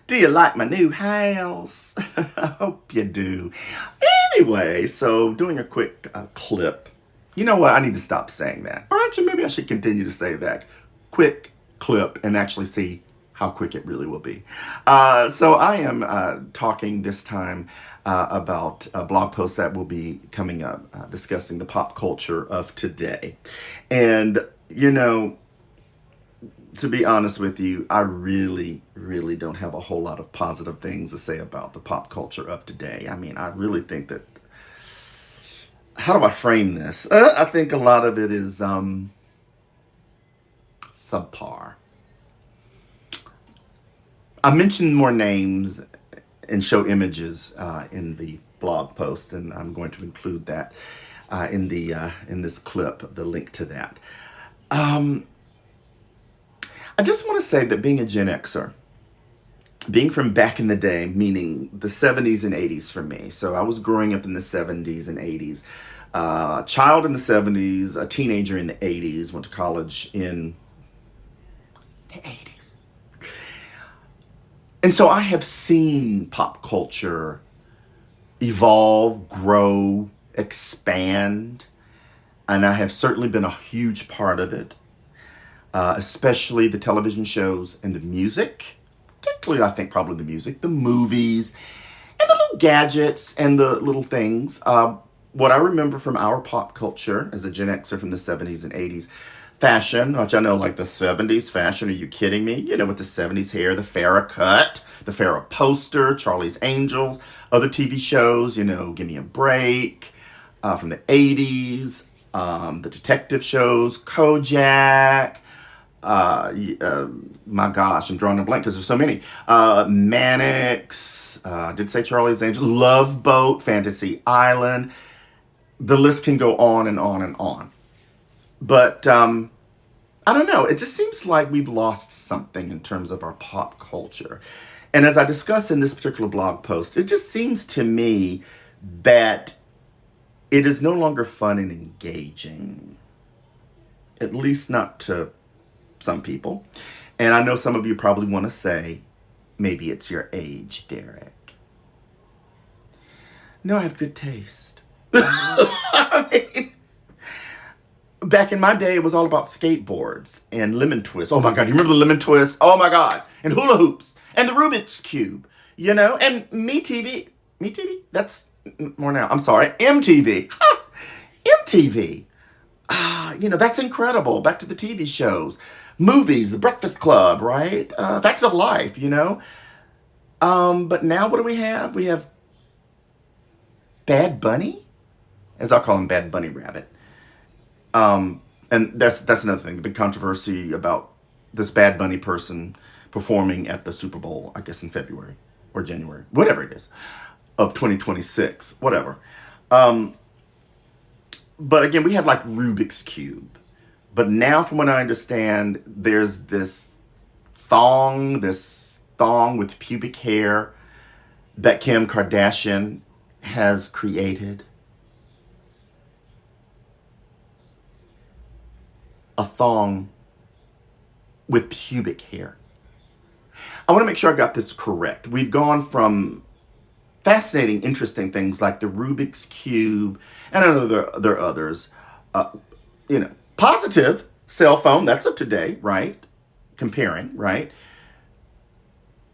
Do you like my new house? I hope you do. Anyway, so doing a quick clip. You know what? I need to stop saying that. Or actually, maybe I should continue to say that. Quick clip and actually see how quick it really will be. So I am talking this time about a blog post that will be coming up discussing the pop culture of today. And, you know, to be honest with you, I really don't have a whole lot of positive things to say about the pop culture of today. I mean, I really think that, how do I frame this? I think a lot of it is subpar. I mentioned more names and show images in the blog post, and I'm going to include that in this clip, the link to that. I just want to say that being a Gen Xer, being from back in the day, meaning the 70s and 80s for me. So I was growing up in the 70s and 80s. Child in the 70s, a teenager in the 80s, went to college in the 80s. And so I have seen pop culture evolve, grow, expand, and I have certainly been a huge part of it, especially the television shows and the music, particularly I think probably the music, the movies, and the little gadgets and the little things. What I remember from our pop culture as a Gen Xer from the 70s and 80s, fashion, which I know like the 70s fashion, are you kidding me? You know, with the 70s hair, the Farrah cut, the Farrah poster, Charlie's Angels, other TV shows, you know, Give Me a Break, from the 80s, the detective shows, Kojak, my gosh, I'm drawing a blank because there's so many. Mannix, I did say Charlie's Angels, Love Boat, Fantasy Island. The list can go on and on and on. But I don't know. It just seems like we've lost something in terms of our pop culture. And as I discuss in this particular blog post, it just seems to me that it is no longer fun and engaging, at least not to some people. And I know some of you probably want to say, maybe it's your age, Derek. No, I have good taste. I mean, back in my day, it was all about skateboards and lemon twists. Oh my God, you remember the lemon twist? Oh my God. And hula hoops and the Rubik's Cube, you know, and Me TV? That's more now. I'm sorry. MTV. Ha! MTV. You know, that's incredible. Back to the TV shows, movies, The Breakfast Club, right? Facts of Life, you know. But now what do we have? We have Bad Bunny, as I'll call him, Bad Bunny Rabbit. And that's another thing, the big controversy about this Bad Bunny person performing at the Super Bowl, I guess in February or January, whatever it is, of 2026, whatever. But again, we have like Rubik's Cube. But now, from what I understand, there's this thong with pubic hair that Kim Kardashian has created. A thong with pubic hair. I want to make sure I got this correct. We've gone from fascinating, interesting things like the Rubik's Cube, and I know there are others. You know, positive cell phone, that's of today, right? Comparing, right?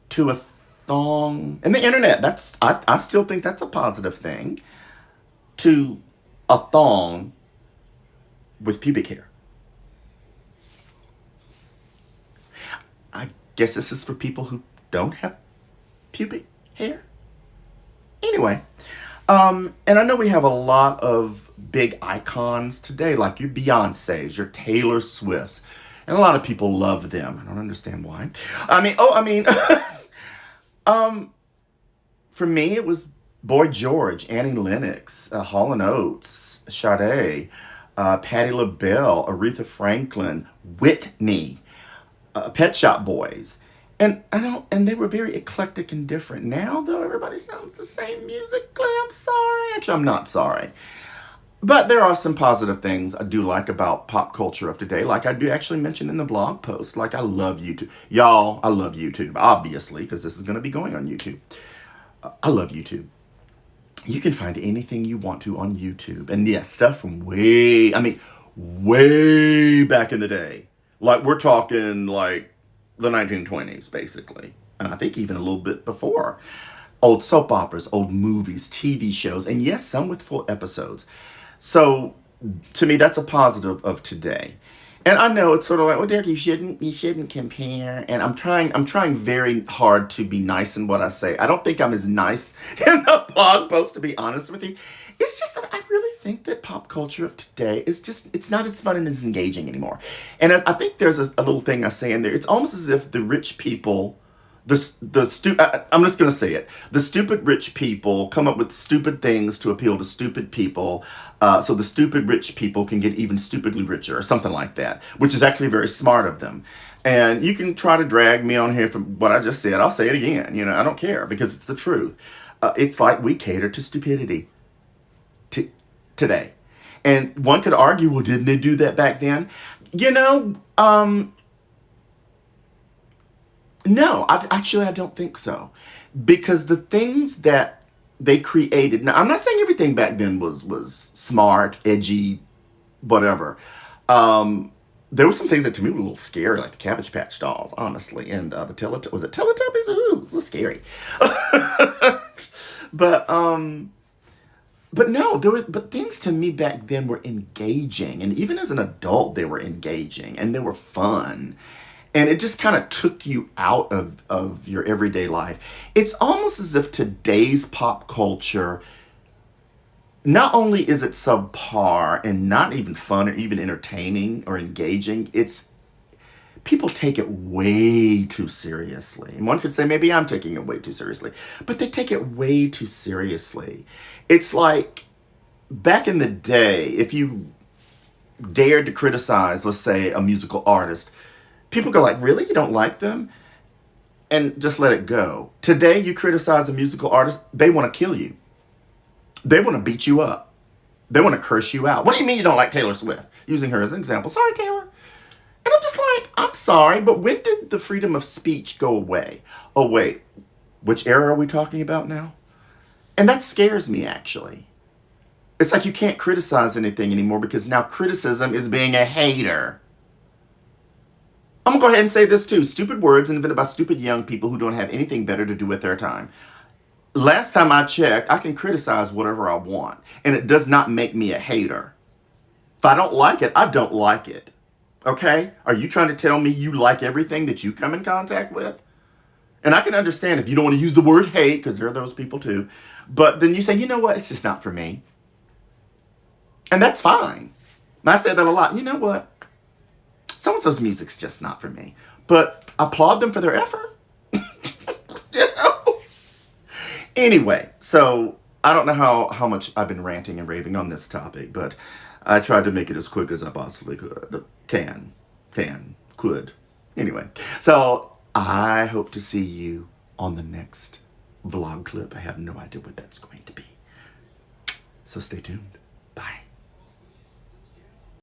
To a thong, and the internet, I still think that's a positive thing. To a thong with pubic hair. I guess this is for people who don't have pubic hair. Anyway, and I know we have a lot of big icons today, like your Beyoncé's, your Taylor Swift's, and a lot of people love them. I don't understand why. For me, it was Boy George, Annie Lennox, Hall and Oates, Sade, Patti LaBelle, Aretha Franklin, Whitney, Pet Shop Boys. And they were very eclectic and different. Now, though, everybody sounds the same musically. I'm sorry. Actually, I'm not sorry. But there are some positive things I do like about pop culture of today. Like I do actually mention in the blog post. Like I love YouTube. Y'all, I love YouTube, obviously, because this is going to be going on YouTube. I love YouTube. You can find anything you want to on YouTube. And yes, stuff from way back in the day. Like we're talking like the 1920s, basically. And I think even a little bit before. Old soap operas, old movies, TV shows, and yes, some with full episodes. So to me, that's a positive of today. And I know it's sort of like, well, Derek, you shouldn't compare. And I'm trying very hard to be nice in what I say. I don't think I'm as nice in the blog post, to be honest with you. It's just that I really think that pop culture of today is just, it's not as fun and as engaging anymore. And I think there's a little thing I say in there. It's almost as if the rich people, I'm just gonna say it. The stupid rich people come up with stupid things to appeal to stupid people, so the stupid rich people can get even stupidly richer, or something like that, which is actually very smart of them. And you can try to drag me on here from what I just said. I'll say it again. I don't care because it's the truth. It's like we cater to stupidity today, and one could argue, well, didn't they do that back then? You know, No, I don't think so, because the things that they created. Now, I'm not saying everything back then was smart, edgy, whatever. Um, there were some things that to me were a little scary, like the Cabbage Patch Dolls, honestly, and the was it Teletubbies? Ooh, a little scary. but but no, but things to me back then were engaging, and even as an adult, they were engaging and they were fun, and it just kind of took you out of your everyday life. It's almost as if today's pop culture, not only is it subpar and not even fun or even entertaining or engaging, it's people take it way too seriously. And one could say maybe I'm taking it way too seriously, but they take it way too seriously. It's like back in the day, if you dared to criticize, let's say, a musical artist, people go like, "Really? You don't like them?" And just let it go. Today, you criticize a musical artist, they want to kill you. They want to beat you up. They want to curse you out. What do you mean you don't like Taylor Swift? Using her as an example. Sorry, Taylor. And I'm just like, I'm sorry, but when did the freedom of speech go away? Oh, wait, which era are we talking about now? And that scares me, actually. It's like you can't criticize anything anymore because now criticism is being a hater. I'm gonna go ahead and say this too. Stupid words invented by stupid young people who don't have anything better to do with their time. Last time I checked, I can criticize whatever I want, and it does not make me a hater. If I don't like it, I don't like it. Okay? Are you trying to tell me you like everything that you come in contact with? And I can understand if you don't want to use the word hate, because there are those people too. But then you say, you know what? It's just not for me. And that's fine. And I say that a lot. You know what? So-and-so's music's just not for me. But I applaud them for their effort. You know? Anyway, so I don't know how much I've been ranting and raving on this topic, but I tried to make it as quick as I possibly could. Anyway, so I hope to see you on the next vlog clip. I have no idea what that's going to be. So stay tuned. Bye.